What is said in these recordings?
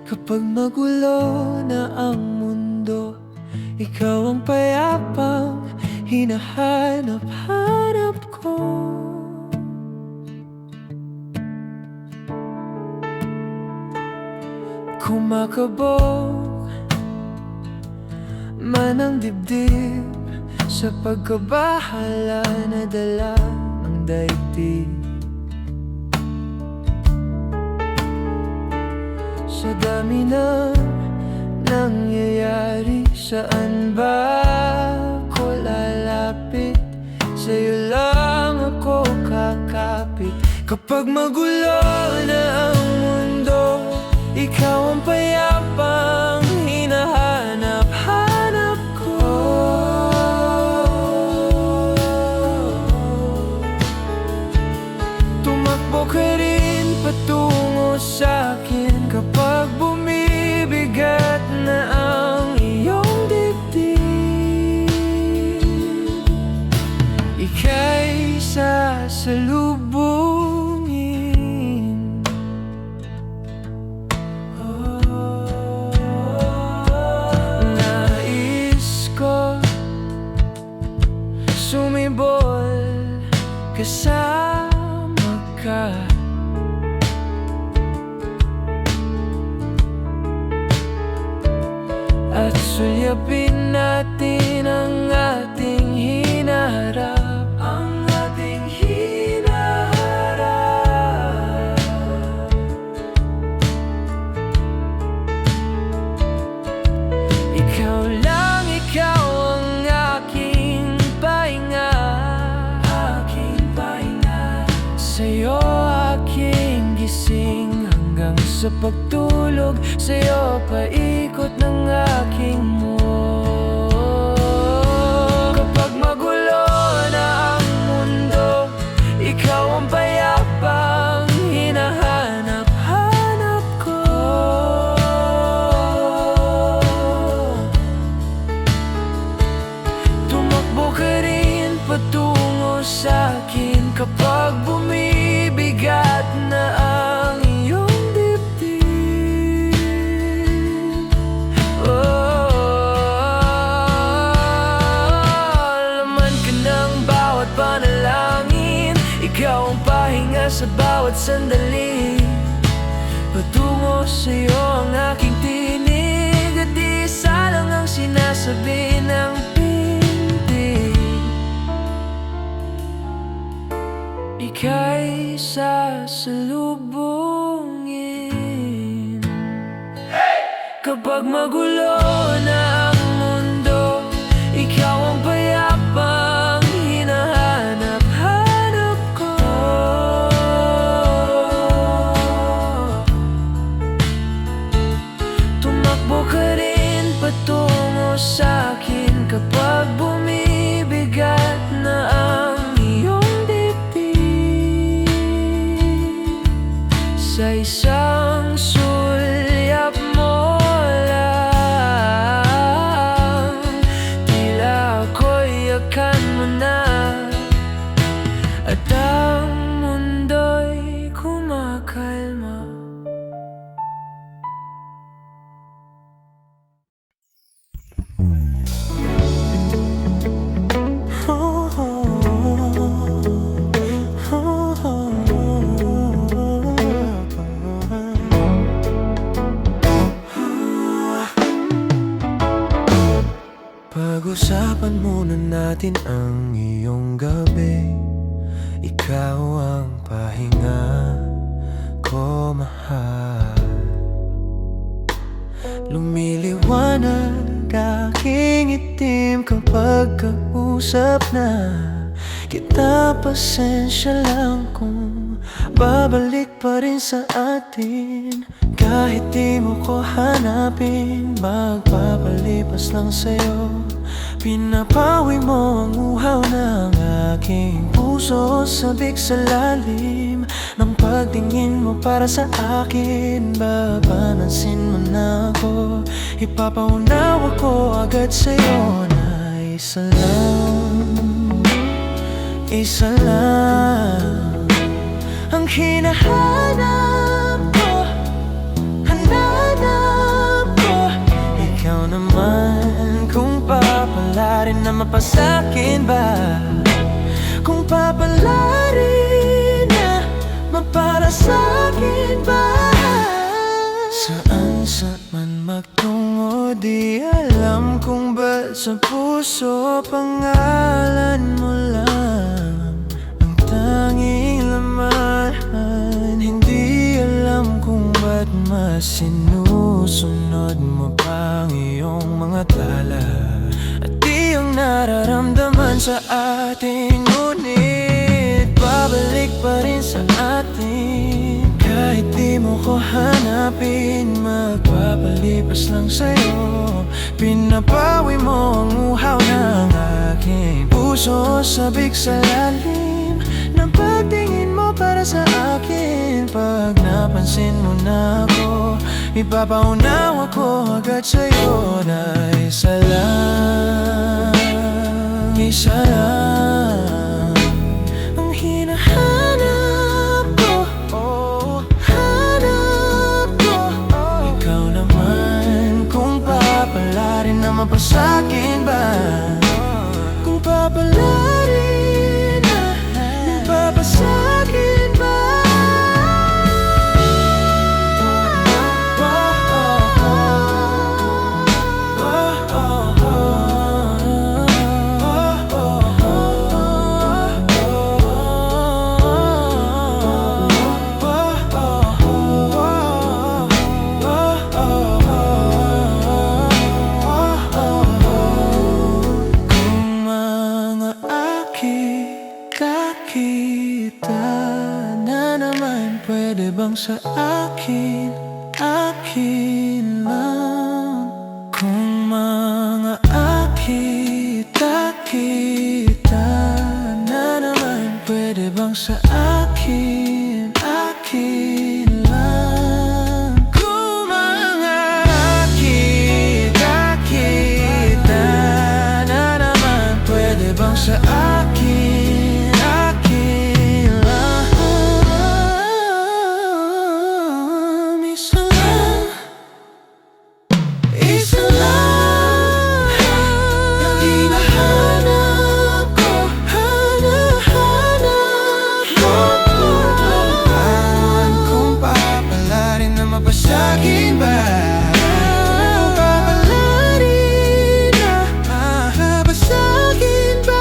Kapag magulo na ang mundo, ikaw ang payapang hinahanap-hanap ko. Kumakabog man ang dibdib sa pagkabahala na dala ng daigdig. Sa dami na nangyayari, saan ba ako lalapit? Sa'yo lang ako kakapit. Kapag magulo na ang mundo, ikaw ang payapang hinahanap-hanap ko. Tumakbo ka rin patungo sa'kin kapag bumibigat na ang iyong dibdib. Ika'y sasalubungin. Nais ko sumibol kasama ka. At sulyapin natin ang ating hinaharap, ang ating hinaharap. Ikaw lang, ikaw ang aking pahinga, aking pahinga. Sa'yo aking gising hanggang sa pagtulog, sa'yo paikot ng aking mundo. Kapag magulo na ang mundo, ikaw ang payapang hinahanap-hanap ko. Tumakbo ka rin patungo sa'kin kapag bumibigat na ang iyong dibdib. Laman ka ng bawat panalangin, ikaw ang pahinga sa bawat sandali. Patungo sa'yo ang aking tinig, at isa lang ang sinasabi ng pintig. Ika'y sasalubungin. Kapag magulo na ang mundo, ikaw ang payapang hinahanap-hanap ko. Tumakbo ka rin patungo sa'kin kapag bumibigat na ang iyong dibdib. Sa isang sulyap mo lang, tila ako'y yakan mo na, at ang mundo'y kumakalma. Pag-usapan muna natin ang iyong gabi. Ikaw ang pahinga ko, mahal. Lumiliwanag aking itim kapag kausap na kita. Pasensya lang kung babalik pa rin sa atin. Kahit di mo ko hanapin, magpapalipas lang sa'yo. Pinapawi mo ang uhaw ng aking puso, sabik sa lalim ng pagtingin mo para sa akin. Babanansin mo na ako, ipapaunawa ko agad sa'yo na isa lang ang hinahanap ko. Hananap mapasakin ba? Kung papalarin na mapara sa'kin ba? Saan man magtungo, di alam kung ba't sa puso pangalan mo lang ang tanging laman. Hindi alam kung ba't mas sinusunod mo pang iyong mga tala at iyong nararamdaman sa atin. Ngunit babalik pa rin sa atin kahit di mo ko hanapin. Magpapalipas lang sa'yo, pinapawi mo ang uhaw ng aking puso. Sabik sa lalim ng pagtingin mo para sa akin. Pag napansin mo na ako, ipapaunawa ko agad sa'yo na isa lang, isa lang ang hinahanap ko. Hanap ko ikaw naman. Kung papalarin na mapasakin ba? Kung papalarin na mapasakin ba? Kita na naman, pwede bang sa akin, akin lang? Kung mga kita na naman, pwede bang sa akin, akin lang? Kung mga kita na naman, pwede bang sa akin, mapasakin ba? Papalarin na mapasakin ba?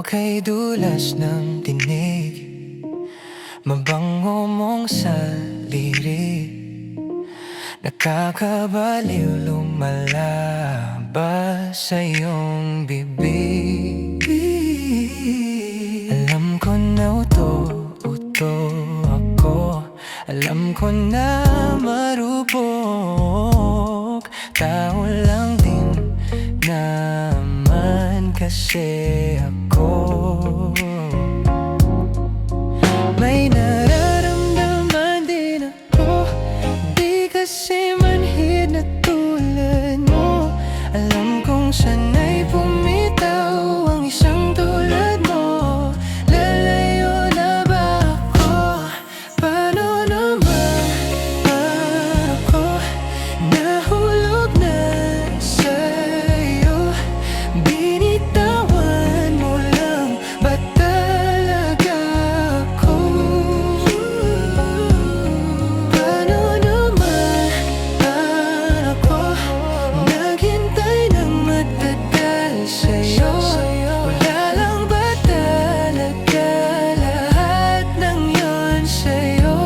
Kay dulas ng tinig, mabango mong saliri, nakakabaliw lumalabas sa iyong bibig. Alam ko na uto ako, alam ko na marupok, tao lang din naman kasi ako. May nararamdaman din ako, di kasi manhid na tulad mo. Alam kong sana'y bumitaw ang isang tulad mo. Lalayo na ba ako? Paano naman ako nahulog na sa'yo? Binitawan mo lang ba talaga ako? Paano naman ako naghintay ng matagal sa'yo? Wala lang ba talaga lahat ng yun sa'yo?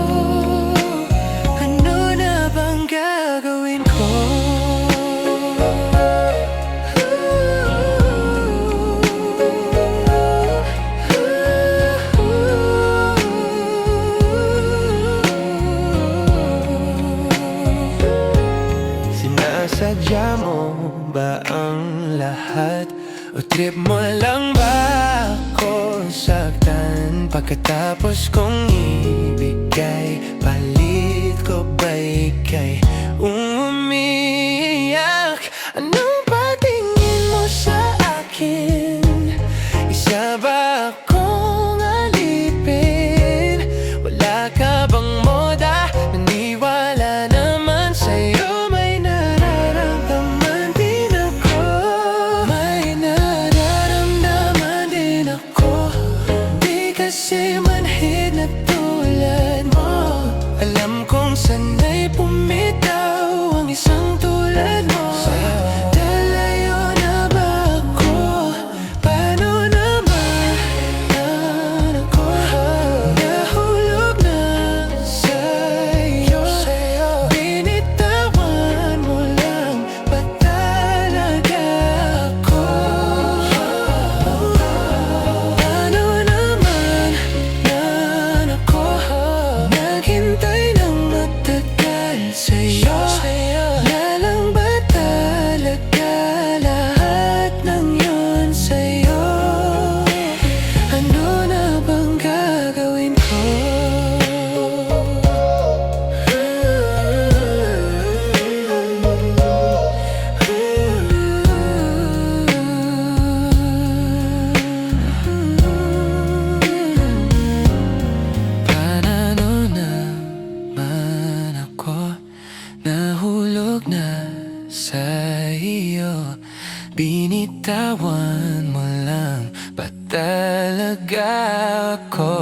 Ano na bang gagawin ko? Sinasadya mo ba ang lahat? O trip mo lang ba ako saktan? Pagkatapos kong ibigay, palit ko ba'y ika'y umiiyak? Anong patingin mo sa akin? Isa ba akong alipin? Wala ka bang moda? Naniwala naman sa'yo. May nararamdaman din ako. May nararamdaman din ako. Di kasi manhid na tulad mo. Alam kong sana'y pumitaw ang isang tulad mo. Dalayo na ba ako? Paano naman ako? Nahulog na sa'yo. Binitawan mo lang, ba't talaga ako? Paano naman ako? Naghintay ng matagal sa'yo. Lalang ba talaga lahat ng yun sa'yo? Ano na bang gagawin ko? Paano naman ako? Nahulog na sa iyo. Binitawan mo lang, ba't talaga ako?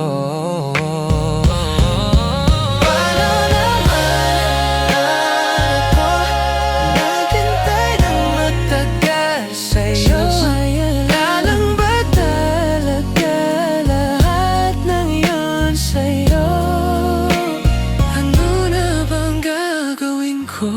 Paano naman ako? Naghintay ng matagal sa'yo. Lalang ba talaga lahat ng yun sa'yo? Ano na bang gagawin ko?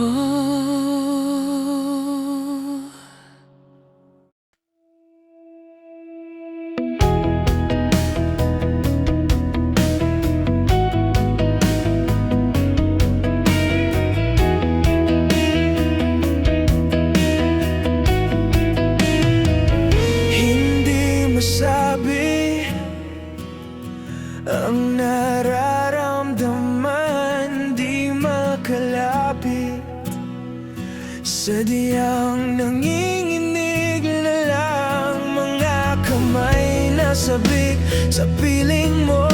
Hindi masabi ang nararamdaman, di makalapit. Sadyang nanginginig na lang mga kamay na sabik sa piling mo.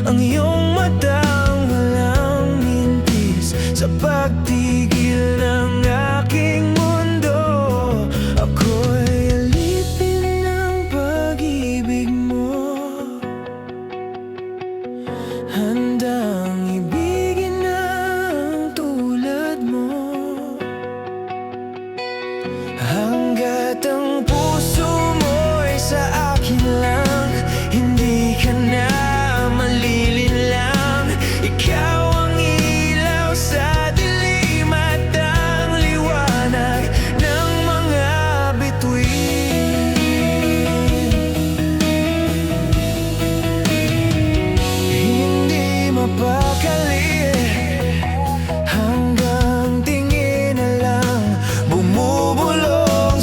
Ang iyong matang walang mintis sa pagtigil ng aking mundo. Ako'y alipin ng pag-ibig mo, handang ibigin ang tulad mo. Hanggat ang puso mo'y sa akin lang, hindi ka na malilinlang. Ikaw ang ilaw sa dilim at ang liwanag ng mga bituin. Hindi mapakali hanggang tingin na lang bumubulong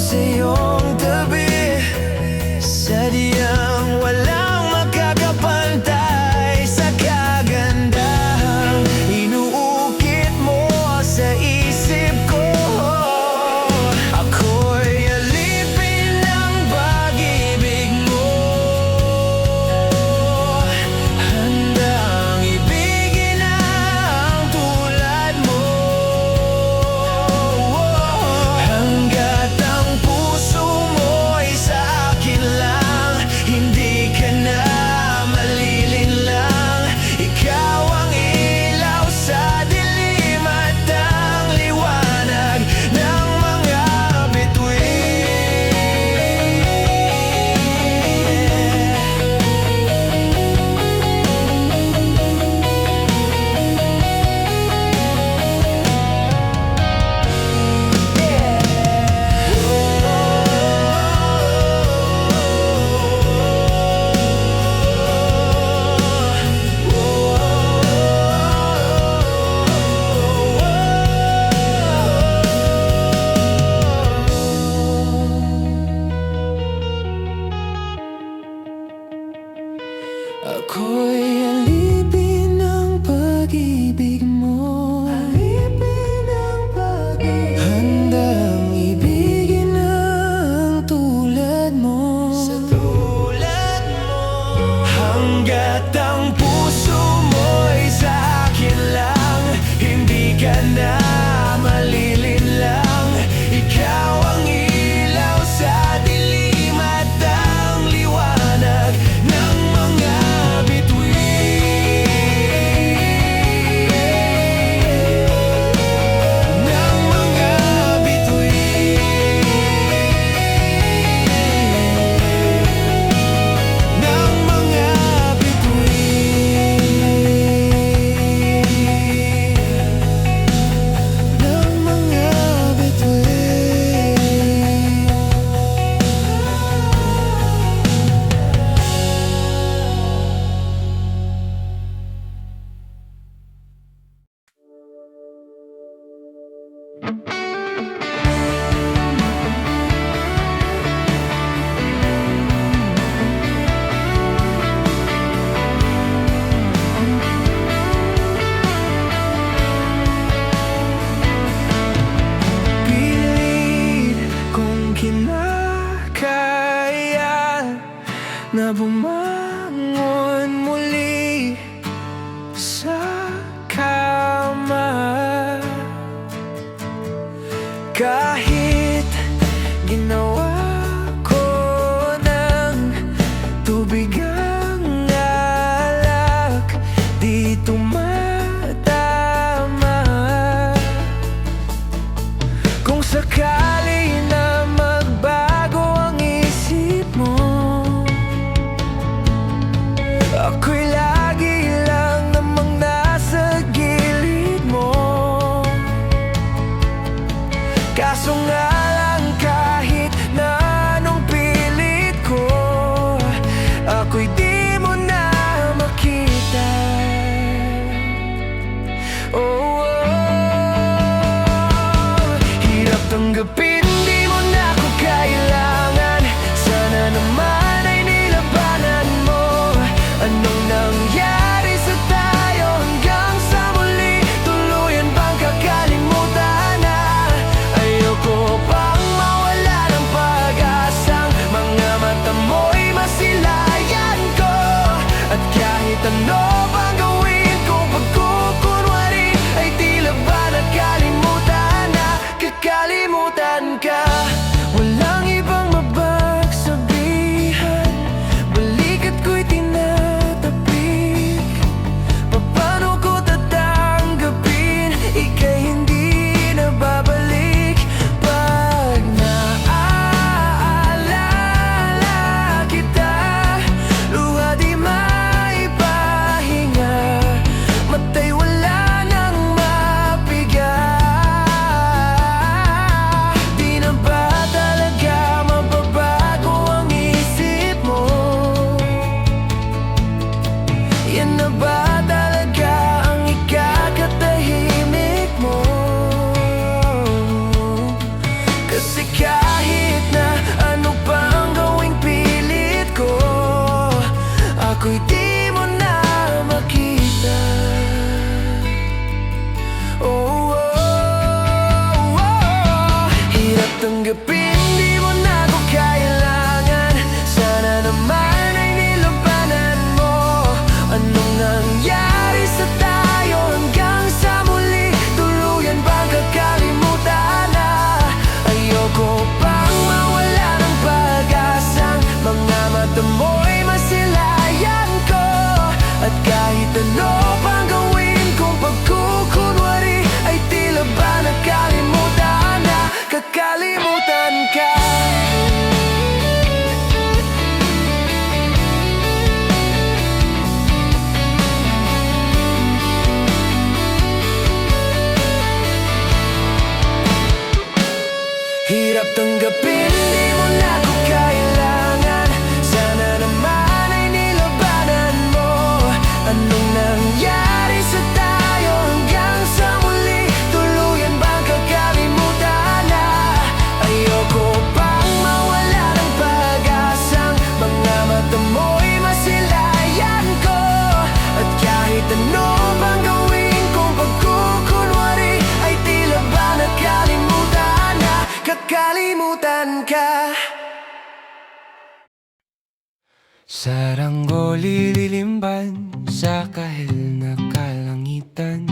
kinakaya na bumangon muli sa kama. Kahit ginawa ko ng tubig ang alak, di tumatama. Kung sakali na magbago ang isip mo, ako'y lagi lang namang nasa gilid mo. Kaso nga lang, kahit na anong pilit ko, ako'y di mo na makita. Oh, hirap tanggapin, di mo na ako kailangan. Sana naman ay nilabanan mo. Anong nangyari sa tayo hanggang sa muli? Tuluyan bang kakalimutan na? Ayoko pang mawala ng pag-asang mga mata mo'y masilayan ko. At kahit ano pang gawin kong pagkukunwari, ay tila ba nakalimutan na? Kakalimutan ka. Walang ibang mapagsabihan, balikat ko'y tinatapik. Paano ko tatanggapin? Ika'y hindi na babalik. Pag naaalala kita, luha di maipahinga, mata'y wala nang mapiga. Di na ba talaga mababago ang isip mo? Yan na ba talaga ang ikakatahimik mo? Kasi kahit na ano pa ang gawing pilit ko, ako'y di mo na makita. Oh, oh, oh. Hirap tanggapin, di mo na ako kailangan. Sana naman ay nilabanan mo. Anong nangyari sa tayo hanggang sa muli? Tuluyan bang kakalimutan na? Ayoko pang mawala ng pag-asang mga mata mo'y masilayan ko. At kahit ano pang gawin kong pagkukunwari, ay tila ba nakalimutan na? Kakalimutan ka. Hirap tanggapin, di mo na ako kailangan. Sana naman ay nilabanan mo. Anong nangyari sa tayo hanggang sa muli? Tuluyan bang kakalimutan na? Ayoko pang mawala ng pag-asang mga mata mo'y masilayan ko. At kahit ano bang gawin kong pagkukunwari, ay tila ba nakalimutan na? Kakalimutan ka. Saranggoli lilimban sa kahil na kalangitan,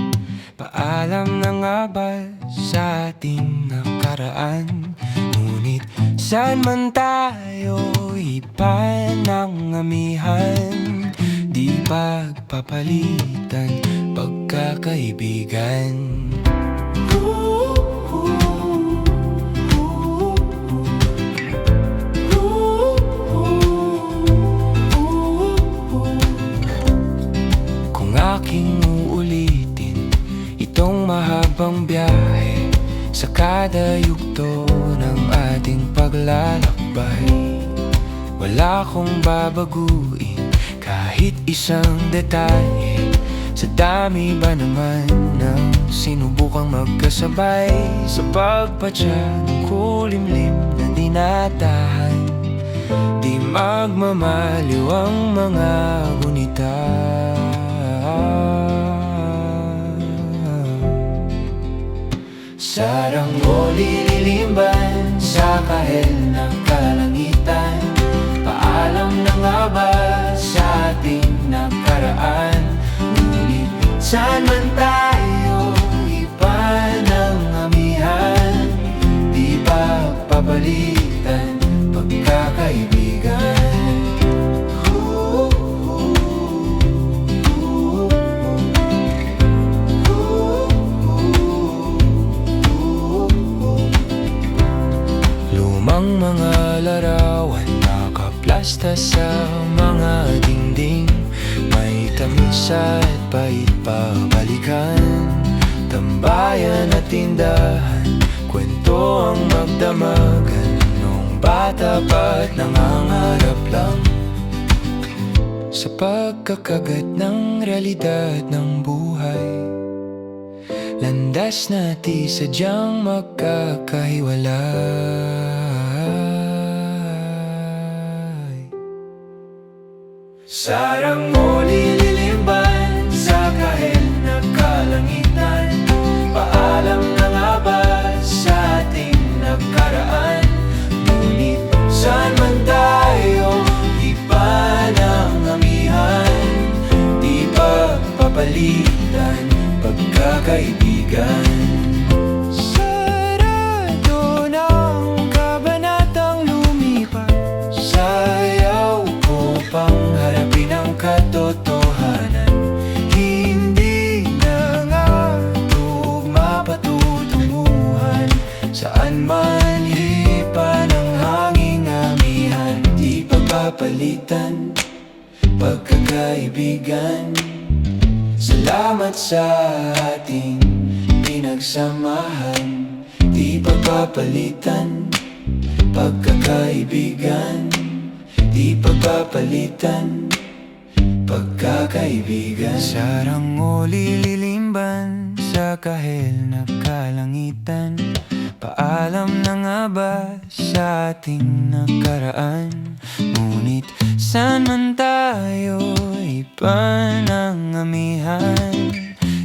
paalam ng abal sa ating nakaraan. Ngunit saan man tayo ipan ng amihan, di pagpapalitan pagkakaibigan. Kung aking uulitin itong mahabang biyahe sa kada yugto ng ating paglalakbay, wala akong babaguin kahit isang detalye. Sa dami ba naman ng sinubukang magkasabay sa pagpadya ng kulimlim na dinatahan, di magmamaliw ang mga gunita. Saranggoli lilimban sa kahel ng kalangitan. Paalam na nga ba sa ating nakaraan? Ngunit saan man tayo iba ng amihan, di pa papalitan pagkakaibigan. Lumang mga larawan nakaplasta sa mga dingding, may tamis at pait pa balikan. Tambayan at tindahan, kwento ang magdamagan, nung bata pa't nangangarap lang sa pagkakagat ng realidad ng buhay. Landas na di sadyang magkakahiwalay. Sarang mo lililimban sa kahel na kalangitan. Paalam na nga ba sa ating nakaraan? Ngunit saan man tayo iba ng amihan, di pa papalitan pagkakaibigan. Sarado ng kabanatang lumipat, sayaw ko pang harapin ang katotohanan. Hindi na nga tugma patutunguhan, saan man hipa ng hanging amihan, di pagpapalitan pagkakaibigan. Salamat sa ating pinagsamahan, di pagpapalitan pagkakaibigan, di pagpapalitan pagkakaibigan. Sarang o lililimban sa kahel na kalangitan. Paalam na nga ba sa ating nakaraan? Ngunit saan man tayo iba ng amihan,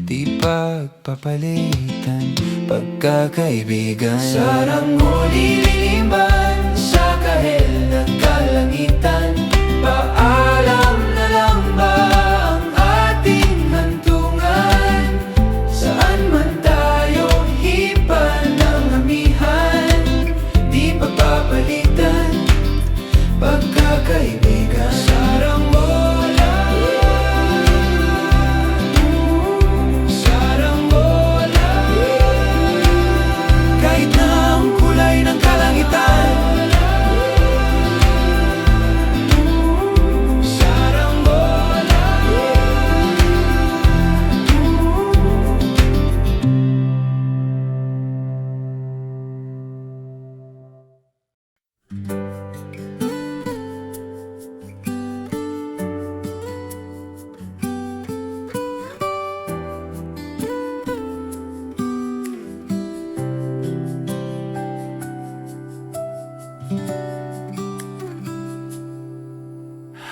di pagpapalitan pagkakaibigan. Sarang mo lililimban sa kahel na kalangitan. Paalam na lang ba ang ating hantungan? Saan man tayo iba ng amihan, di pagpapalitan pagkakaibigan. Sarang bola, sarang bola, kahit na ang kulay ng kalangitan. Sarang bola,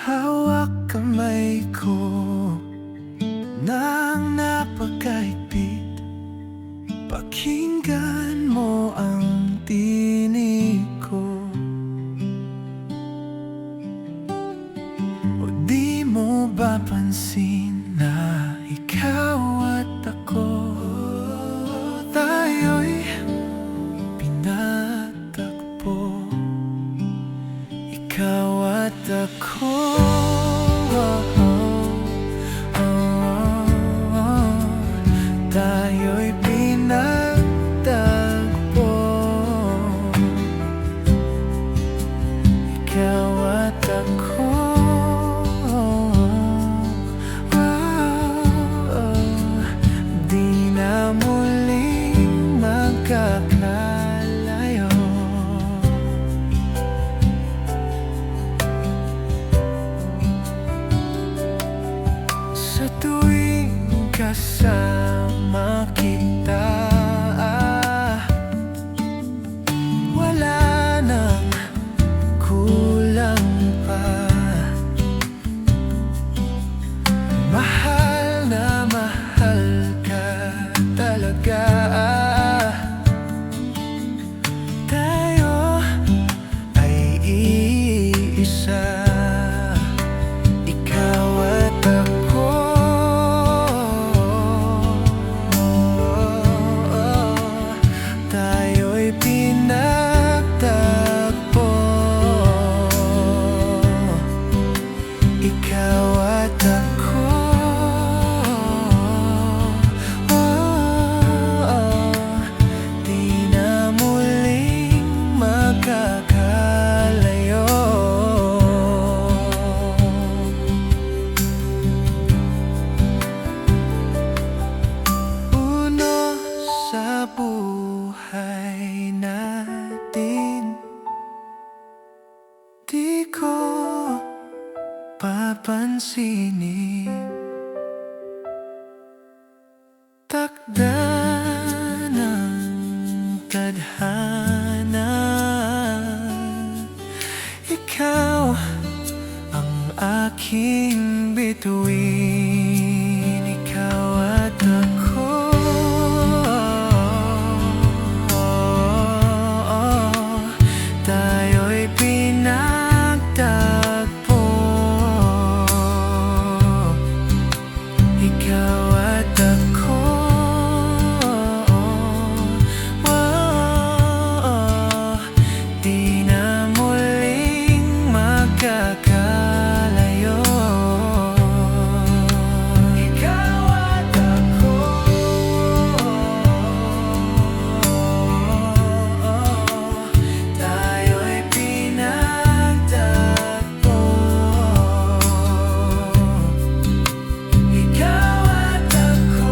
hawak kamay ko nang napagkahigpit. Pakinggan mo ang tinig ko, o di mo ba pansin na ikaw at ako, tayo'y pinatagpo. Ikaw at ako, tayo'y pinagtagpo. Ikaw at ako, di na muling magkakalayo. Sa tuwing kasama kita, wala nang kulang pa. papansinin. Takda ng tadhana, ikaw ang aking bituin, ikaw at ako. Tayo'y pinagtagpo, ikaw at ako. Di na muling magkakalayo, ikaw at ako. Tayo'y pinagtagpo, ikaw at ako.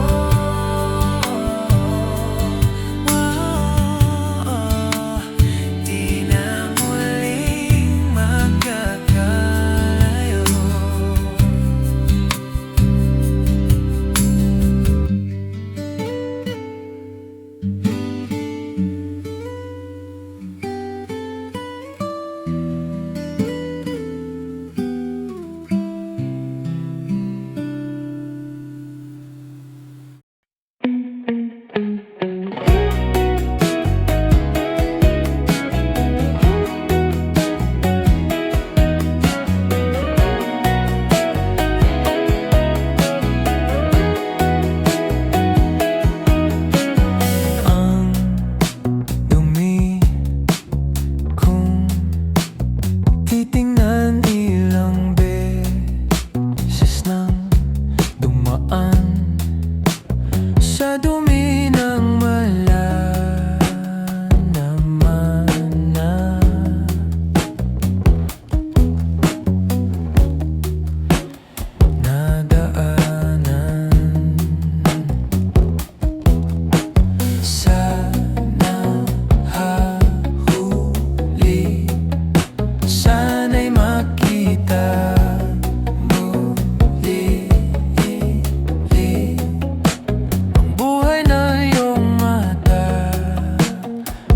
Di na muling magkakalayo. Ang dumi kung titingnan, ilang beses nang dumaan sa dumi ng malalaman na nadaanan. Sana hahuli, sana'y makita muli ang buhay na iyong mata.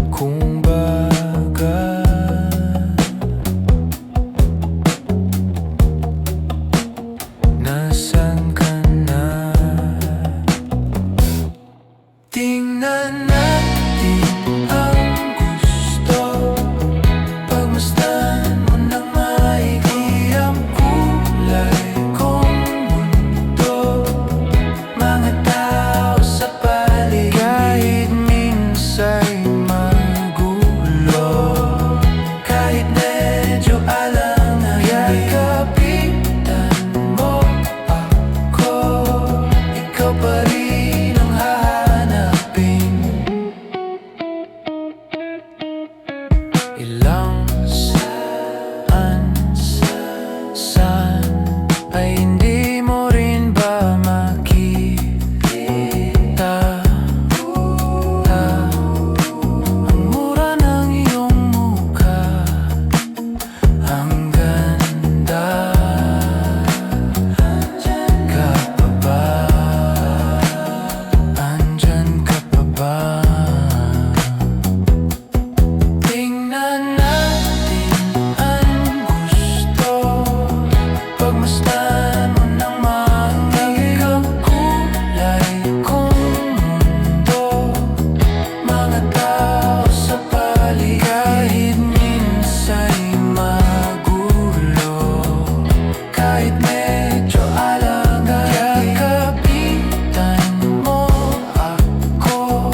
Kung baga nasan ka na? Tingnan natin ang gusto, pagmasdan mo ng maigi ang kulay kong mundo. Mga tao sa paligid, kahit minsa'y magulo, kahit medyo alanganin, kapitan mo ako, ikaw pa rin ang hahanapin. Ilang saan ay hindi mo rin ba makita? Ang mura ng iyong mukha, ang ganda. Andyan ka pa ba? Andyan ka pa ba? Tingnan natin ang gusto, pagmasdan mo ng maigi ang kulay kong mundo. Mga tao sa paligid, kahit minsa'y magulo, kahit medyo alanganin, kapitan mo ako,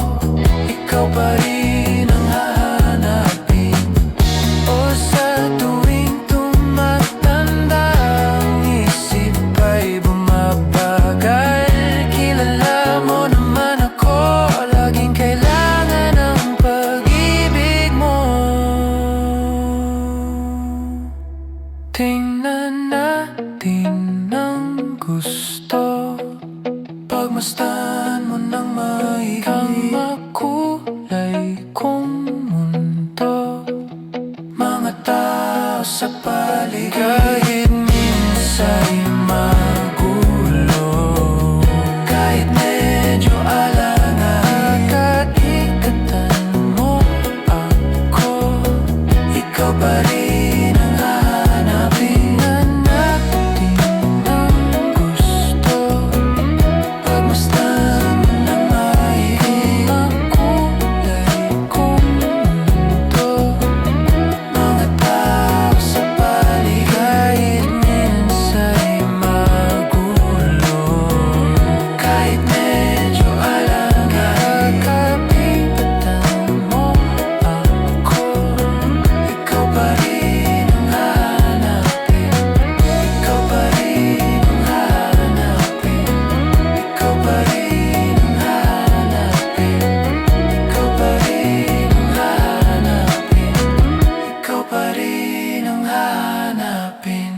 ikaw pa rin ang hahanapin. O sa tuwing tumatanda, ang isip ay bumabagal. Kilala mo naman ako, laging kailangan ng pag-ibig mo. Tingnan natin ang gusto, pagmasdan mo ng maigi ang makulay kong mundo. Mga tao sa paligid, kahit minsan minsa'y magulo. Kahit medyo alangan, kaikatan mo ako, ikaw pa rin ang hahanapin. Hanapin ang gusto, pagmasdan mo na maiging makulay kong mundo. Mga tao sa paligid, kahit minsa'y magulo. Kahit medyo alangan, kapitatan mo ako, ikaw pa rin ang hahanapin. Ikaw pa rin ang hahanapin. Ikaw pa rin ang hahanapin. Ikaw pa rin ang hahanapin. Ikaw pa rin ang hahanapin.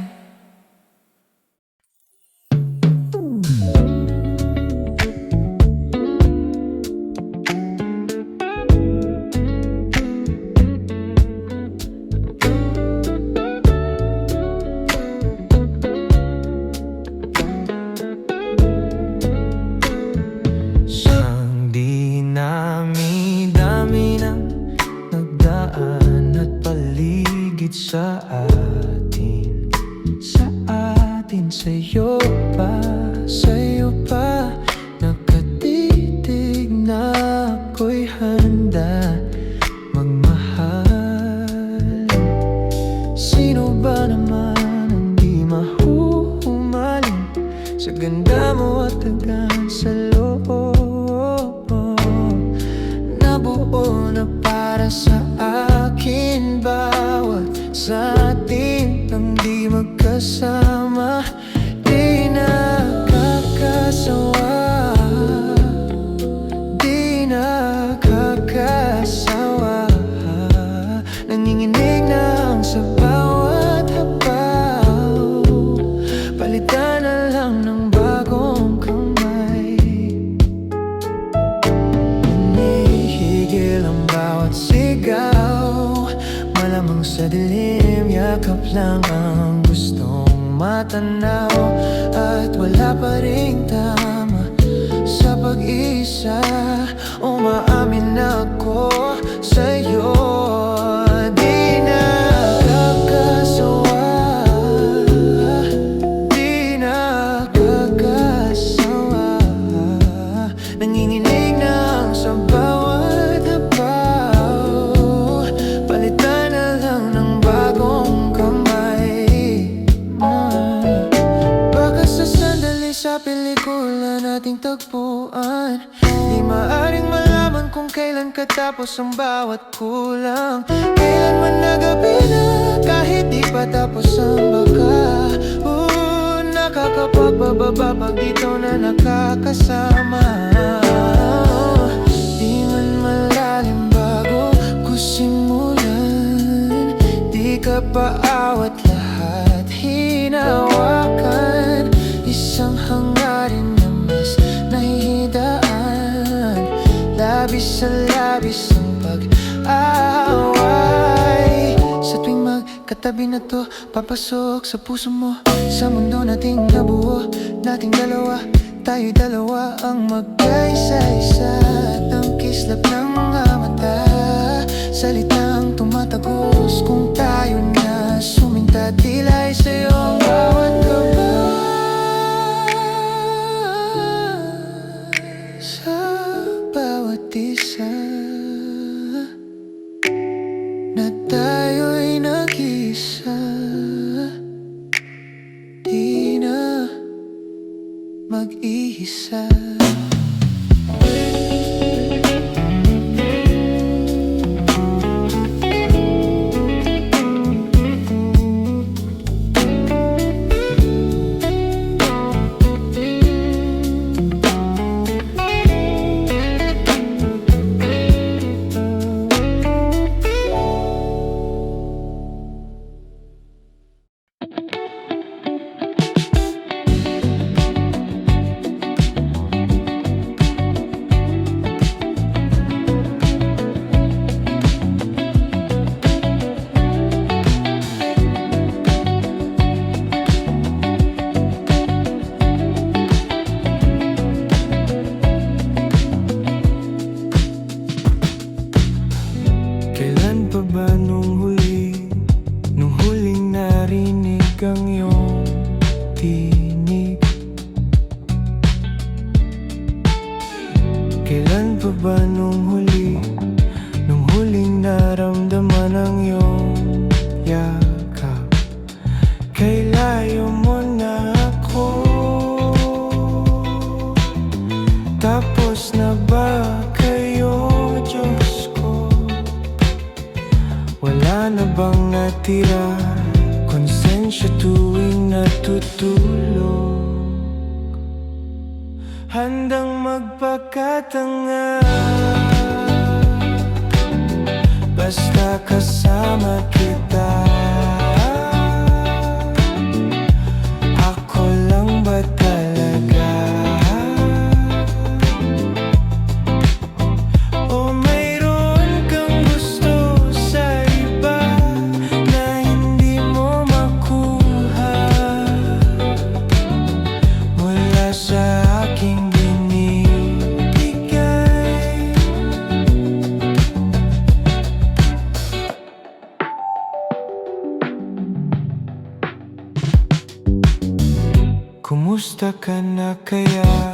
Ang dinami-dami ng nagdaan at paligid sa atin. Sa atin, sa'yo pa nakatitig na ako'y handa magmahal. Sino ba naman ang di mahuhumaling sa ganda mo at tagaan sa loob? Nabuo na para sa akin bawat sa atin ang di magkasama. Di nakakasawa, di nakakasawa. Nanginginig na ang sa bawat habaw, palitan na lang ng bagong kamay. Hinihigil ang bawat sigaw, malamang sa dilim, yakap lang ang gustong matanaw. At wala pa ring tama sa pag-isa, umaamin ako sa'yo. Di nakakasawa, di nakakasawa. Nanginginig na ang sa bawat habaw, palitan na lang ng bagong kamay. Baka sa sandali sa pelikula nating tagpuan, di maaring malaman kung kailan katapos ang bawat kulang. Kailan man nagabi na, kahit di pa tapos ang baka. Nakakapagpababa pag dito na nakakasama. Di man malalim bago ko simulan, di ka paawat lahat hinawakan. Isang hangarin na mas nahihidaan, labis sa labis ang pag-away. Sa tuwing magkatabi na to, papasok sa puso mo, sa mundo nating nabuo, nating dalawa. Tayo'y dalawa ang magkaisa-isa, at ang kislap ng mga mata, salitang tumatagos kung tayo na suminta. Tila'y sa'yo ang bawat kaba, sa bawat isa, na tayo'y nag-isa. Di na mag-iisa. ang iyong tinig. Kailan pa ba nung huling naramdaman ang iyong yakap? Kay layo mo na ako. Tapos na ba kayo, Diyos ko? Wala na bang natira konsensya tuwing natutulog? Handang magpakatanga basta kasama kita. Ako lang ba talaga? O mayroon kang gusto sa iba na hindi mo makuha mula sa aking binibigay? Kumusta ka na kaya?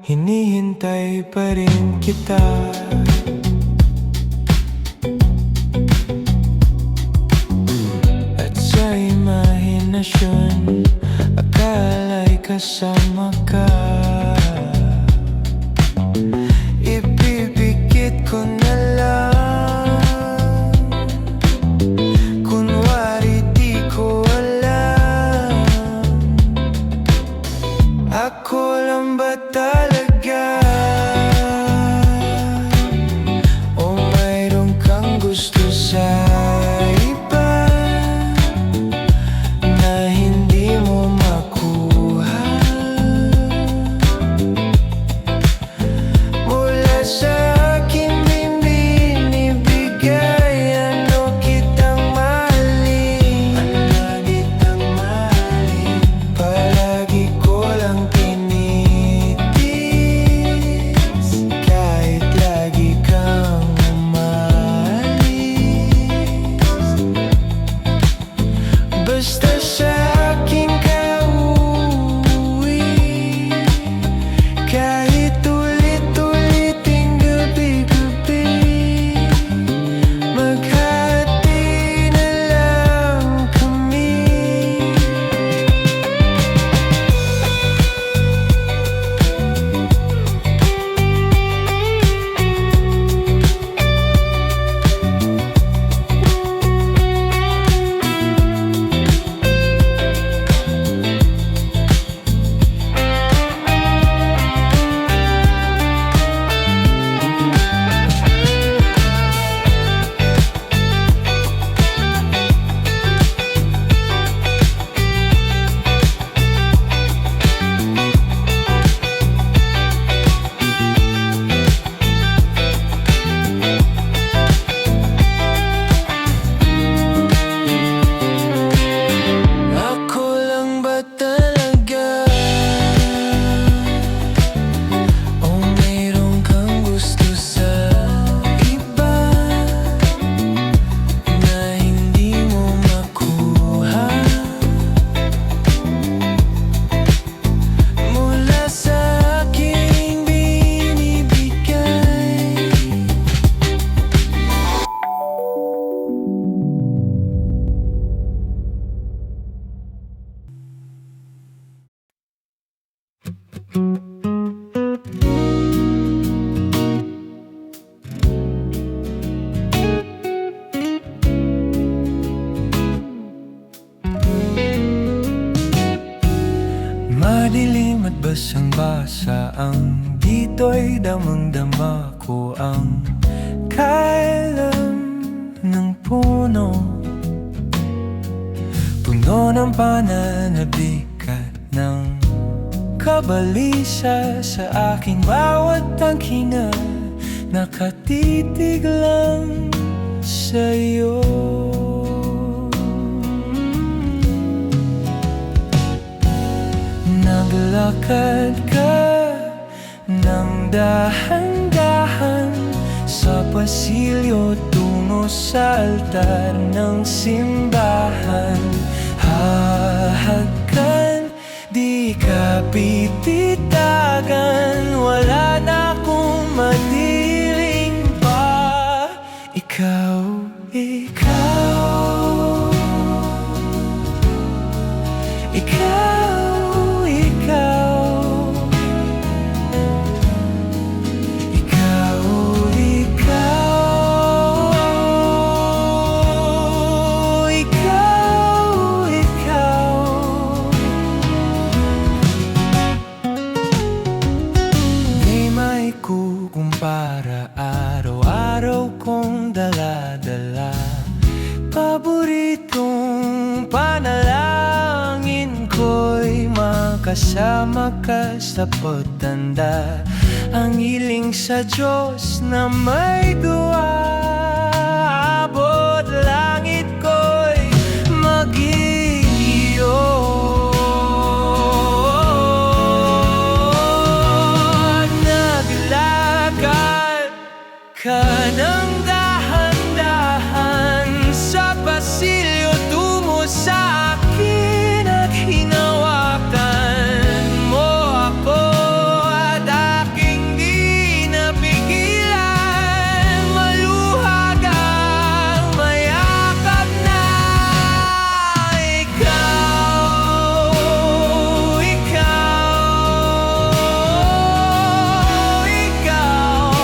Hinihintay pa rin kita. At sa imahinasyon, akala'y kasama ka. Ipipikit ko na lang, kunwari di ko alam. Ako lang ba talaga? O mayroon kang gusto sa iba na hindi mo makuha mula sa aking binibigay? Ano kitang mahalin, palagi ko lang tinitis, kahit lagi kang umalis. Basta sa akin ka uuwi, kahit ulit-uliting gabi-gabi. Maghati na lang kami. Ako lang ba talaga? O mayroon kang gusto sa iba na hindi mo makuha mula sa aking binibigay? Madilim at basang-basa ang dito'y damang-dama ko ang kailam ng puno, puno ng pananabik at ng kabalisa sa aking bawat tanghinga. Nakatitig lang sa'yo. Naglakad ka ng dahan-dahan sa pasilyo tungo sa altar ng simbahan. pagpititagan, wala na akong madiling pa. Ikaw, ikaw, ikaw, ikaw, ikaw, ikaw, ikaw. Di maikukumpara, araw-araw kong dala-dala. Paboritong panalangin ko'y makasama ka sa pagtanda. Ang hiling sa Diyos na may duwa, abot langit ko'y maging iyo. Naglakad ka ng dahan-dahan sa pasilyo tungo sa akin at hinawakan mo ako at aking di napigilan. Maluhag ang mayakap na ikaw, ikaw, ikaw.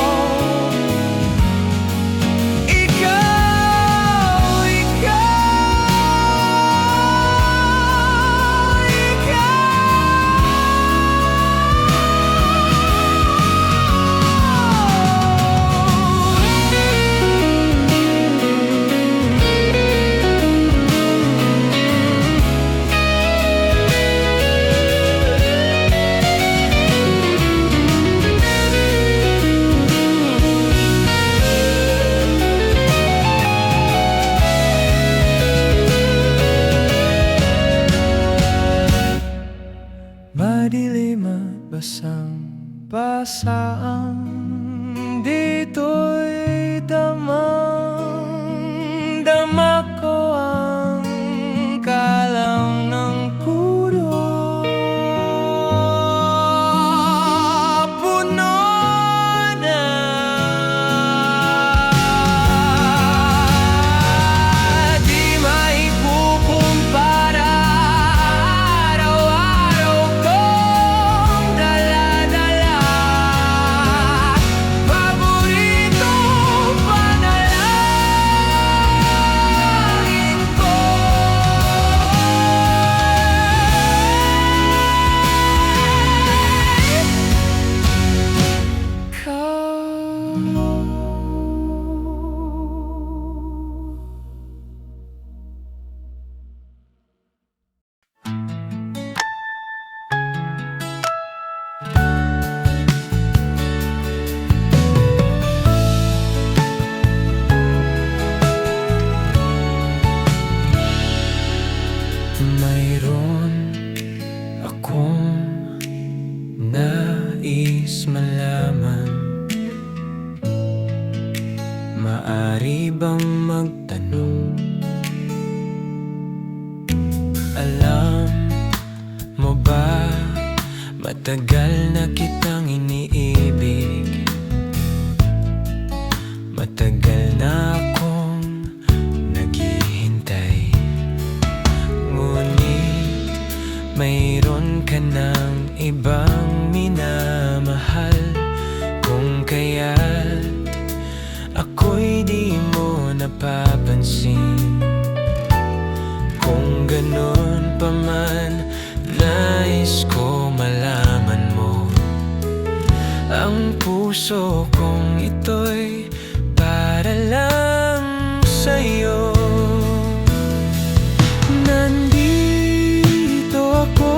Madilim at basang-basang, dito'y damang-dama ko ang kalang ng puno. Puno na di maikukumpara, araw-araw kong dala-dala. Paboritong panalangin ko, mayroon akong nais malaman. Maari bang magtanong? Alam mo ba, matagal na kitang iniibig. Matagal na akong naghihintay. Ngunit mayroon ka ng ibang minamahal. Kung kaya't ako'y di mo napapansin. Kung ganun pa man, nais ko malaman mo, ang puso kong ito'y para lang sa'yo. Nandito ako,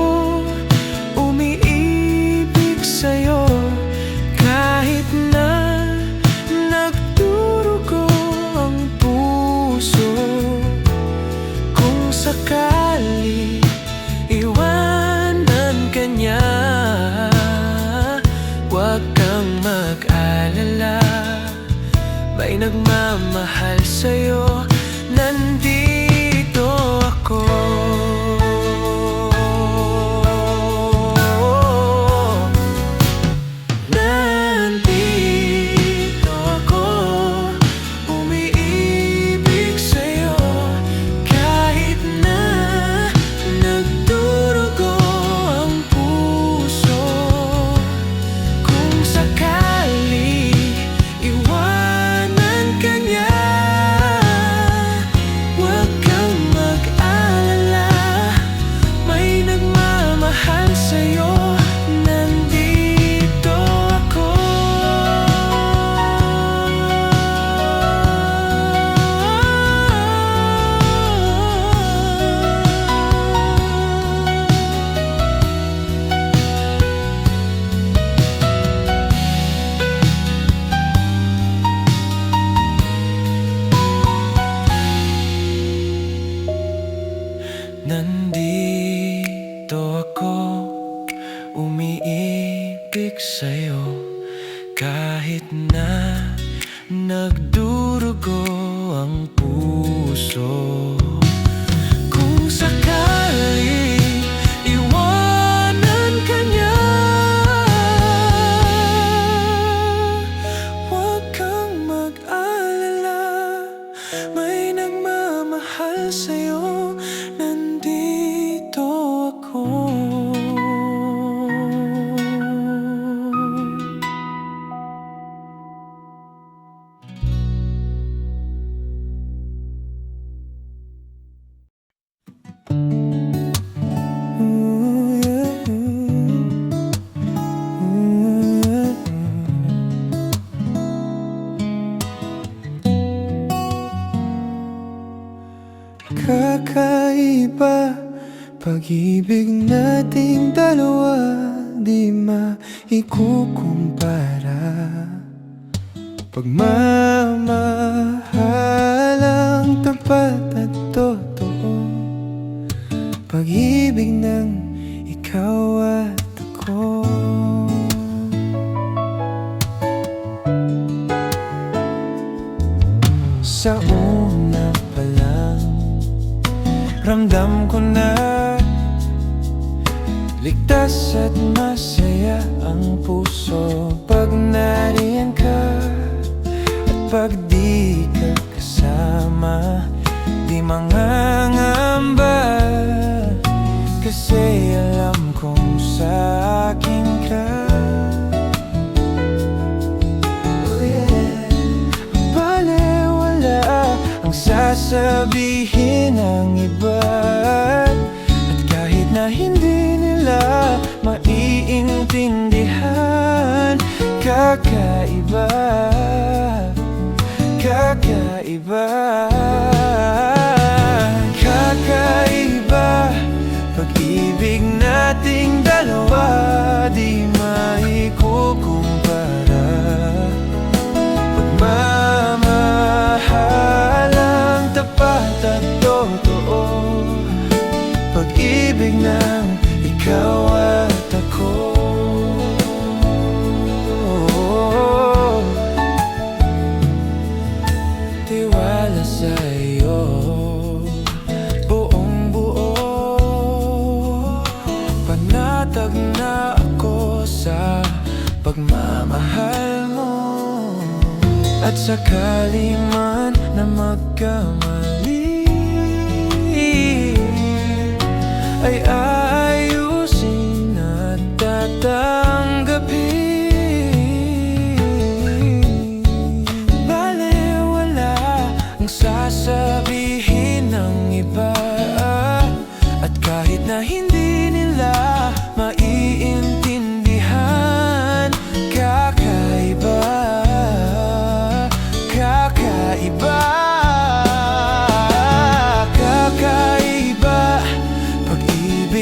umiibig sa'yo, kahit na nagdurugo ang puso. Kung sakali iwanan ka niya, huwag kang mag-alala, may nagmamahal sa'yo. Nandito ako. Nandito ako, umiibig sa'yo, kahit na nagdurugo ang puso. Kung sakali iwanan ka niya, huwag kang mag-alala, may nagmamahal sa'yo, nandito ako. Kakaiba, pag-ibig nating dalawa, di maikukumpara. Pagmamahalang tapat at totoo, pag-ibig ng ikaw at ako. Sa una pa lang, ramdam ko na ligtas at masaya ang puso pag nariyan ka. At pag di ka kasama, di mangangamba, kasi alam kong sa akin ka. Balewala ang sasabihin ng iba, at kahit na hindi nila maiintindihan, kakaiba, kakaiba, kakaiba, pag-ibig nating dalawa, di maikukumpara. Pagmamahalang tapat at totoo, pag-ibig ng ikaw at ako. Tiwala sa iyo, buong buo, panatag na ako sa pagmamahal mo. At sakali man na magkamali, ay aayusin at tatanggapin. Balewala ang sasabihin ng iba, at kahit na hindi nila maiintindihan, kakaiba, kakaiba, kakaiba, pag-ibig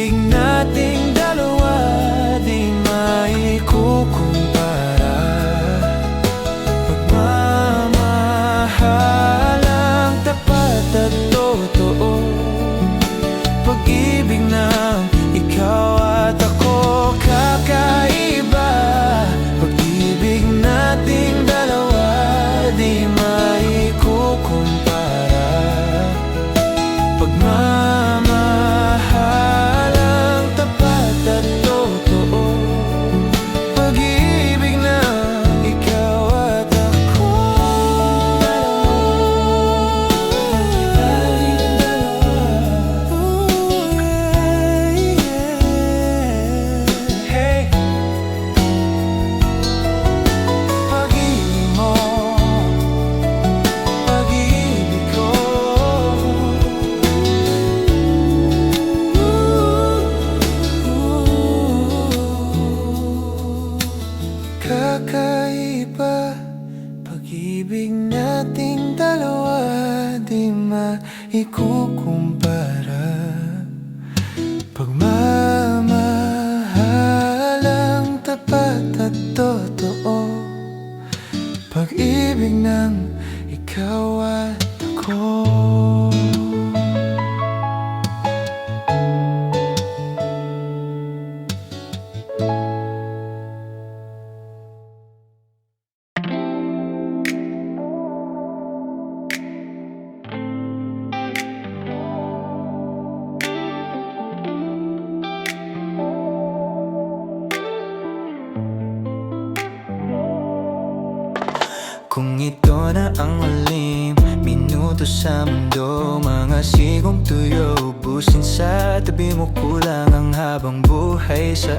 Dalawa na ang huling minuto sa mundo. Mga sigong tuyo, ubusin sa tabi mo. Kulang ang habang buhay sa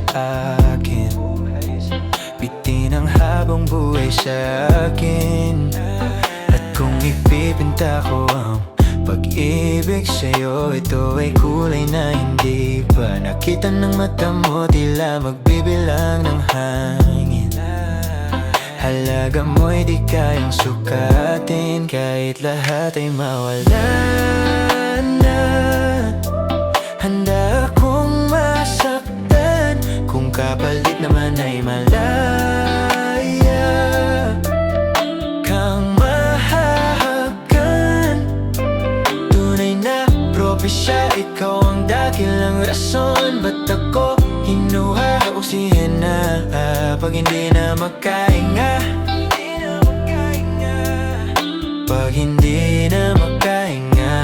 akin. Bitin ang habang buhay sa akin. At kung ipipinta ko ang pag-ibig sa'yo, ito ay kulay na hindi pa nakita ng mata mo. Tila magbibilang ng hangin. Halaga mo'y di kayang sukatin, kahit lahat ay mawala na. Handa akong masaktan kung kapalit naman ay malaya kang mahahagan. Tunay na propesya, ikaw ang dakilang rason. Ba't ako kinuha o oksihena pag hindi na makahinga? Pag hindi na makahinga.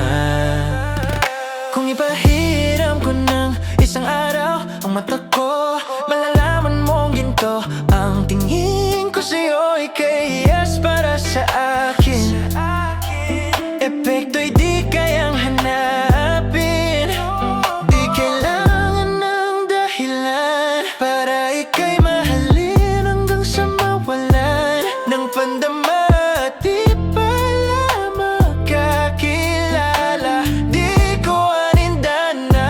Kung ipahiram ko ng isang araw ang mata ko, malalaman mong ginto ang tingin ko sa'yo. Ika'y yes para sa akin. Epekto'y di kayang hanapin. Di kailangan ng dahilan para ika'y mahalin hanggang sa mawalan ng pandama. Di pala makakilala, di ko anindan na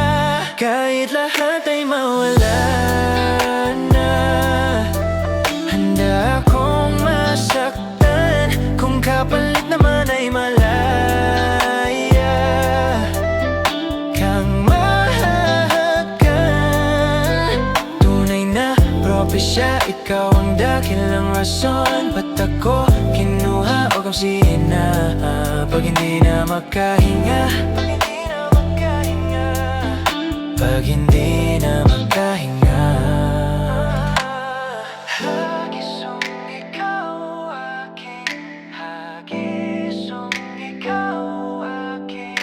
kahit lahat ay mawala na. Handa akong masaktan kung kapalit naman ay malaya kang mahahagan. Tunay na propesya, ikaw ang dakilang rason. Ba't ako kinuha o kamsihina pag hindi na makahinga? Pag hindi na makahinga. Hagisong ikaw aking, hagisong ikaw aking,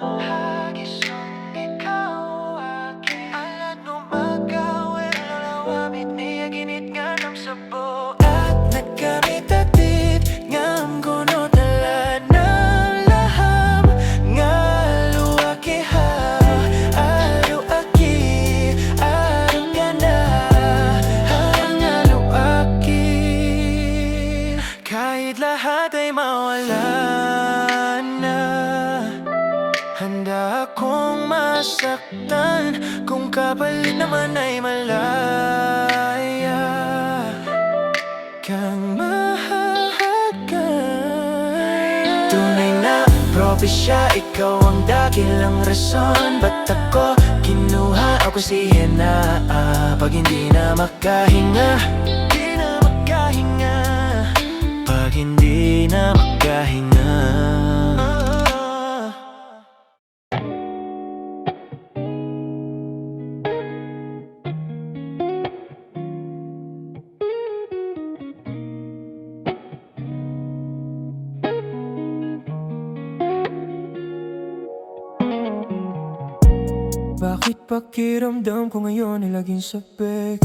hagisong ikaw aking. Alat mo magkawin, lalawabit niya ginit nga ng sabo. At nagkamitatit ngam kuno tala na laham ngalo akiha. Alo aki, alo ka na, ngalo aki. Kahit lahat ay mawala na, handa akong masaktan kung kapalit naman ay malaya kang mahahagan. Tunay na propesya, ikaw ang dakilang rason. Ba't ako kinuha o kusihina pag hindi na makahinga? Di na makahinga. Pag hindi na makahinga. Bakit pakiramdam ko ngayon ay laging sabik?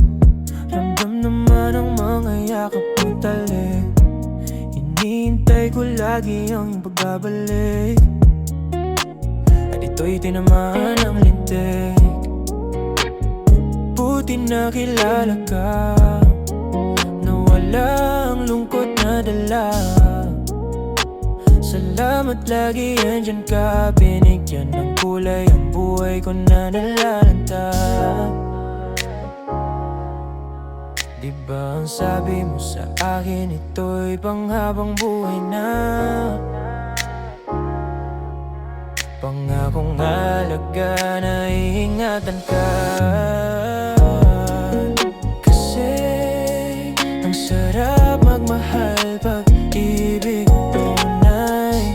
Ramdam naman ang mga yakap mo talik. Hinihintay ko lagi ang iyong pagbabalik. At ito'y tinamaan ng lintik. Buti na kilala ka, na walang lungkot na dala. Salamat lagi andyan ka, binigyan ng kulay ang buhay ko na nalalanta. Di ba ang sabi mo sa akin, ito'y panghabang buhay na? Pangakong halaga na iingatan ka. Kasi ang sarap magmahal pag ibig tunay.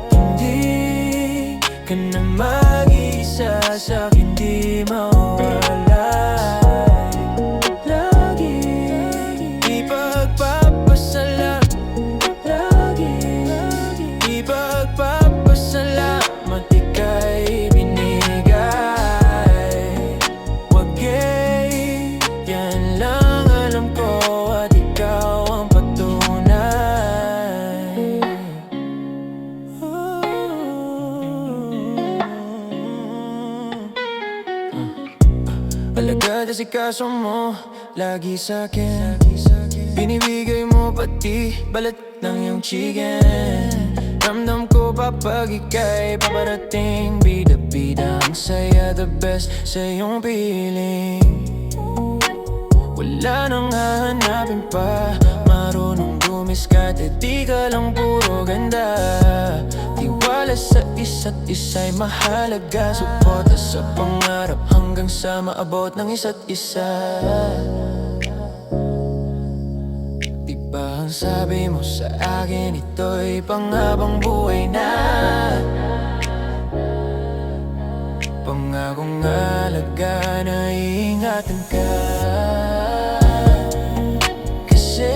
Hindi ka na mag-isa sa'kin, di mawala. Lagi ipagpapasalamat, lagi ipagpapasalamat ika'y binigay. Wag yan lang alam ko, at ikaw ang patunay. Pinag-asikaso mo lagi sa'kin, binibigay mo pati balat ng iyong chicken. Ramdam ko pa pag ika'y paparating, bida-bida ang saya, the best sa iyong piling. Wala nang hahanapin pa, marunong dumiskarte, di ka lang puro ganda. Tiwala sa isa't isa'y mahalaga, suporta sa pangarap hanggang sa maabot ng isa't isa. Di ba ang sabi mo sa akin, ito'y panghabang buhay na? Pangakong alaga na iingatan ka. Kasi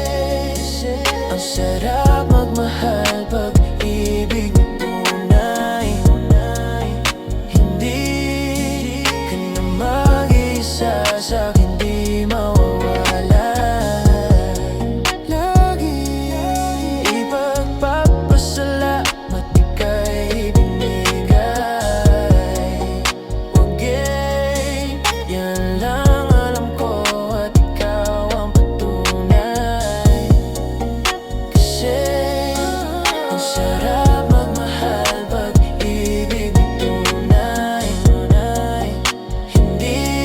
ang sarap magmahal pag ibig mo tunay. Hindi ka na mag-isa sa'kin, di mawawala. Lagi ipagpapasalamat ika'y binigay. Wagay, yan lang alam ko at ikaw ang patunay. Kasi ang sarap magmahal pag ibig mo tunay. Hindi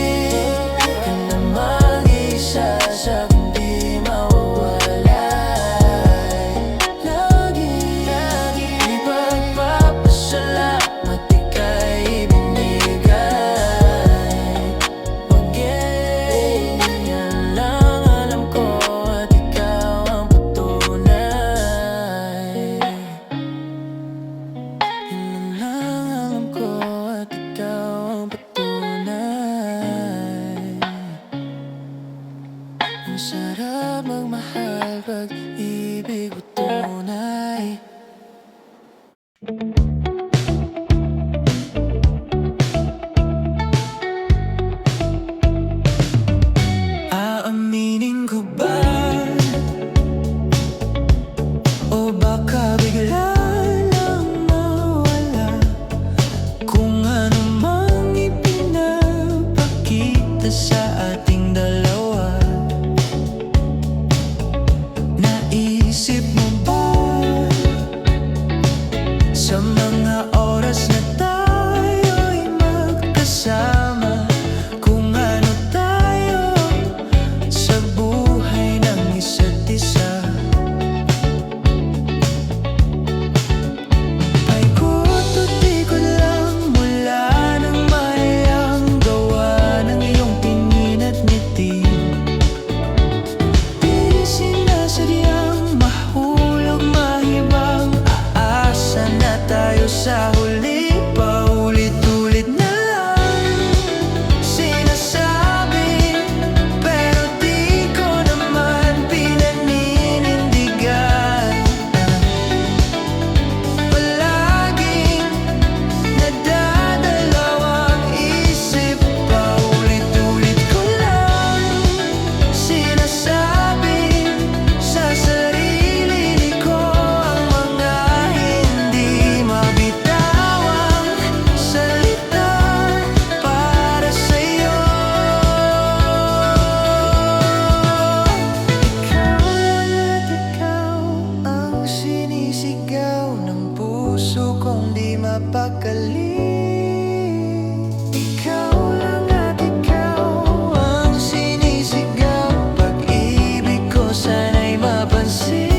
ka na mag-isa sa'kin, di mawawala. Lagi ipagpapasalamat ika'y binigay. Wagay, yan lang alam ko at ikaw ang patunay. Yan lang alam ko at ikaw ang patunay. Ang sarap magmahal pag ibig mo tunay. Aaminin ko ba? O baka bigla lang mawala kung ano mang ipinapakita sa ating dalawa? Naisip mo ba sa mga oras na tayo'y magkasama, kung ano tayo sa buhay ng isa't isa? Paikot-ikot lang mula ng mayang gawa ng iyong tingin at ngiti. Di sinasadyang mahulog, mahibang, aasa na tayo sa huli. Paulit-ulit na lang sinasabi, pero di ko naman pinaninindigan. Palaging nadadalawang isip, paulit-ulit ko lang sinasabi sa sarili ko ang mga hindi mabitawang salita para sa'yo. Ikaw lang at ikaw ang sinisigaw ng puso kong di mapakali. Ikaw lang at ikaw ang sinisigaw, pag-ibig ko sana'y mapansin.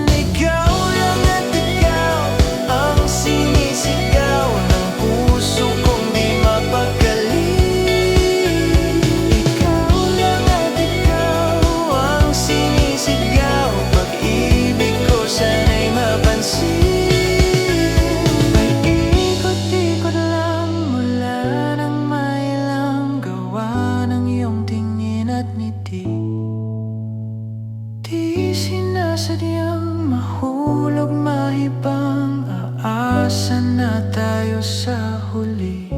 Ikaw lang at ikaw ang sinisigaw ng puso kong di mapakali. Ikaw lang at ikaw ang sinisigaw, pag-ibig ko sana'y mapansin. Paikot-ikot lang mula ng mailang gawa ng iyong tingin at ngiti. Di sinasadyang mahulog, mahibang, aasa na tayo sa huli.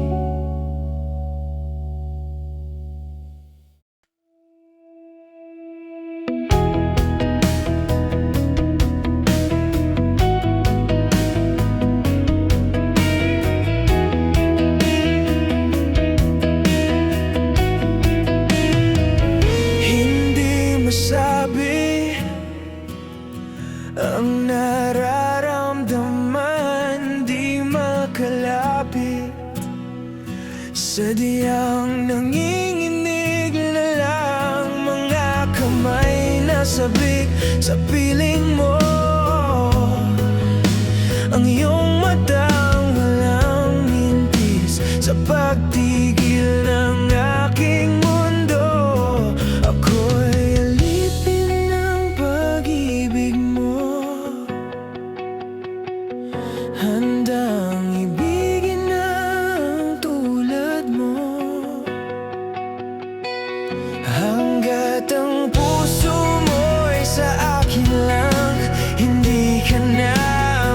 Sadyang nanginginig na lang mga kamay na sabik sa piling mo. Ang iyong matang walang mintis sa pagtigil ng aking mundo. Ako'y alipin ng pag-ibig mo, handang ibigin ang tulad mo. Hanggat ang puso mo'y sa akin lang, hindi ka na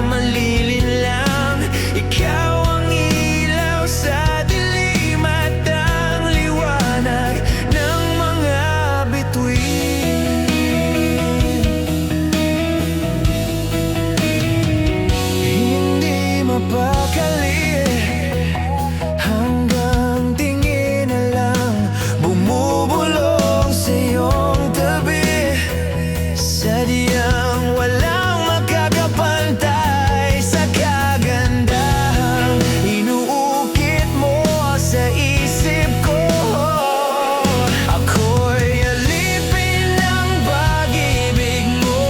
malilinlang. Ikaw ang ilaw sa dilim at ang liwanag ng mga bituin. Hindi mapakali, hanggang tingin na lang bumubulong sa iyong tabi. Sadyang walang makakapantay sa kagandahang inuukit mo sa isip ko. Ako'y alipin ng pag-ibig mo,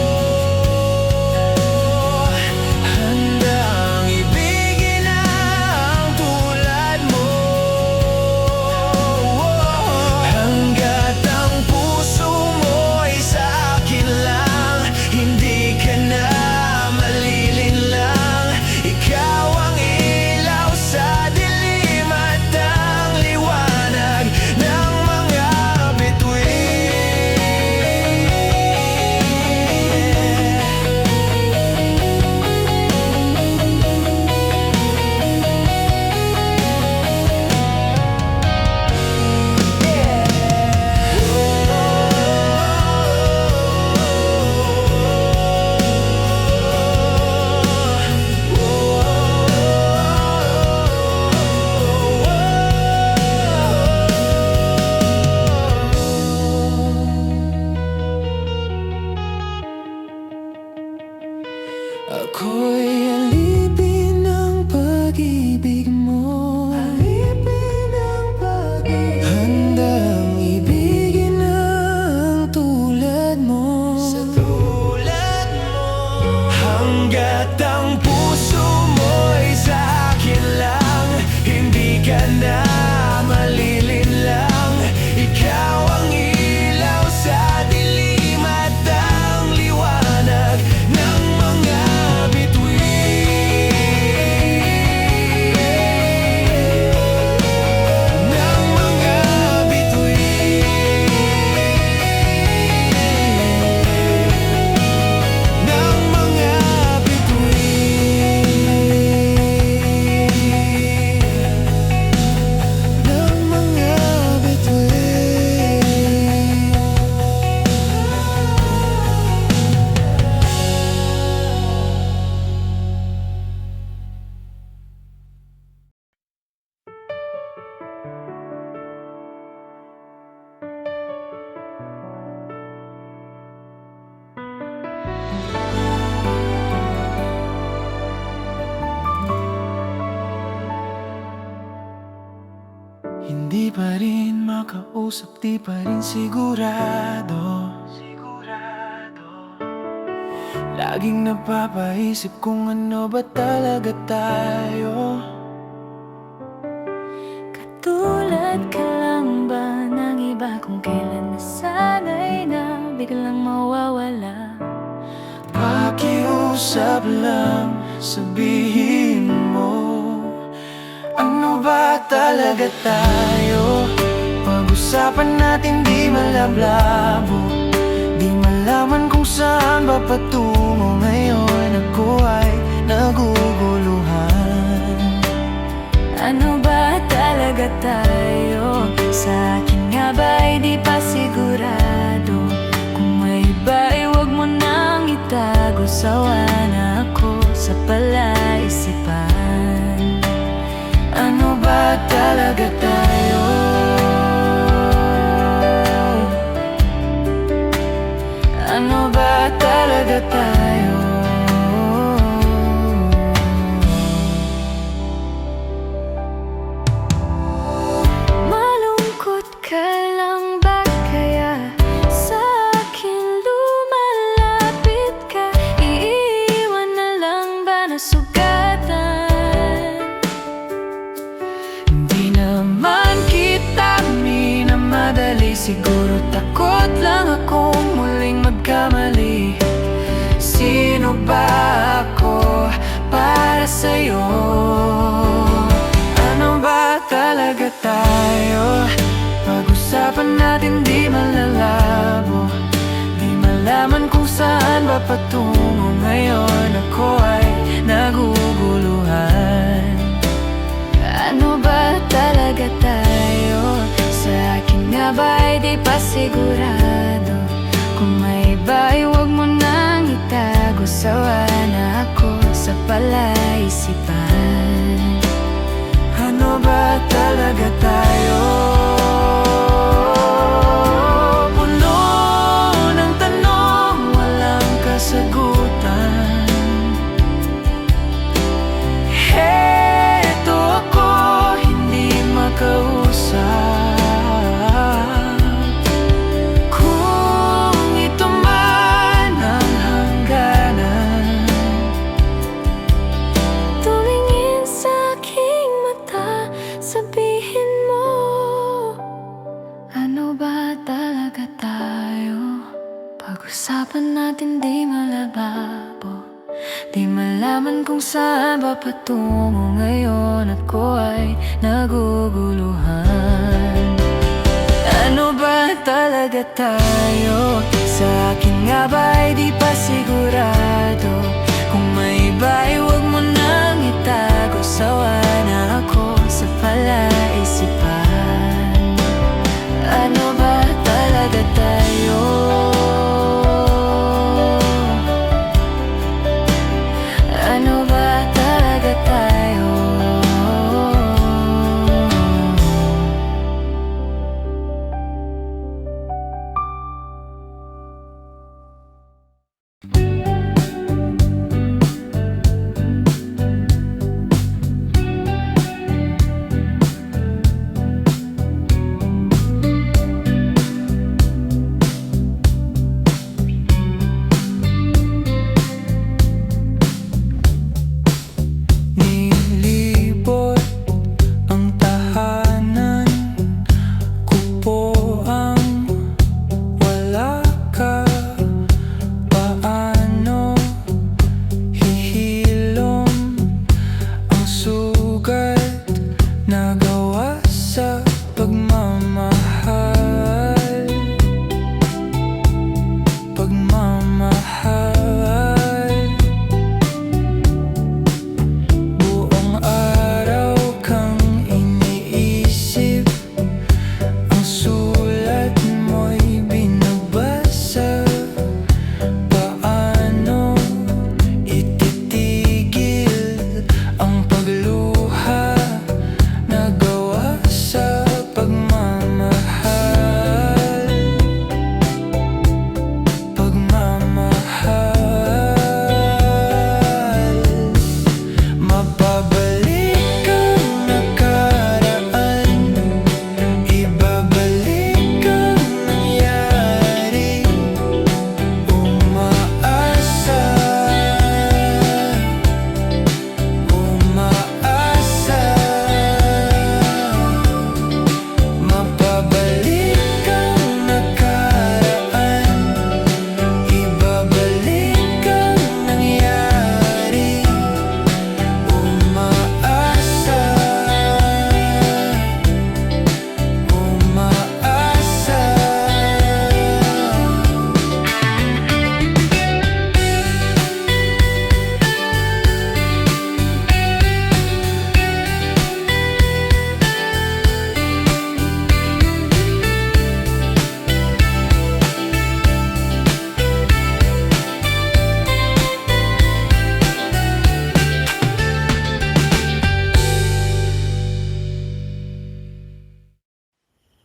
handang ibigin ang tulad mo. Hanggat ang puso mo'y sa akin lang, hindi ka na malilinlang. Ikaw ang ilaw sa dilim at ang liwanag ng mga bituin. Ako'y alipin ng pag-ibig mo, handang ibigin ang tulad mo. Hanggat ang puso mo'y sa akin lang, hindi ka na malilinlang. Ikaw ang ilaw sa dilim at ang liwanag ng mga bituin. Ng mga bituin. Ng mga bituin. Ng mga bituin. Hindi pa rin makausap, di pa rin sigurado. Laging napapaisip kung ano ba talaga tayo. Katulad ka lang ba ng iba kung kailan nasanay na biglang mawawala? Pakiusap lang, sabihin mo, ano ba talaga tayo? Pag-usapan natin di malablabo, di malaman kung saan ba patungo ngayon. Ako ay naguguluhan. Ano ba talaga tayo? Sa akin nga ba'y di pa sigurado? Kung may iba ay huwag mo nang itago. Sawa na ako sa palaisipan. Ano ba talaga tayo? Ano ba talaga tayo? Siguro takot lang akong muling magkamali. Sino ba ako para sa'yo? Ano ba talaga tayo? Pag-usapan natin di malalabo, di malaman kung saan ba patungo ngayon. Ako ay naguguluhan. Ano ba talaga tayo? Sa akin nga ba ay di pa sigurado? Kung may iba ay huwag mo nang itago. Sawa na ako sa palaisipan. Ano ba talaga tayo? Puno ng tanong, walang kasagutan. Heto ako, hindi makausap. Kung ito man ang hangganan, tumingin sa aking mata, sabihin mo, ano ba talaga tayo? Pag-usapan natin di malababo, di malaman kung saan ba patungo ngayon. Ako ay naguguluhan. Ano ba talaga tayo? Sa akin nga ba ay di pa sigurado? Kung may iba ay huwag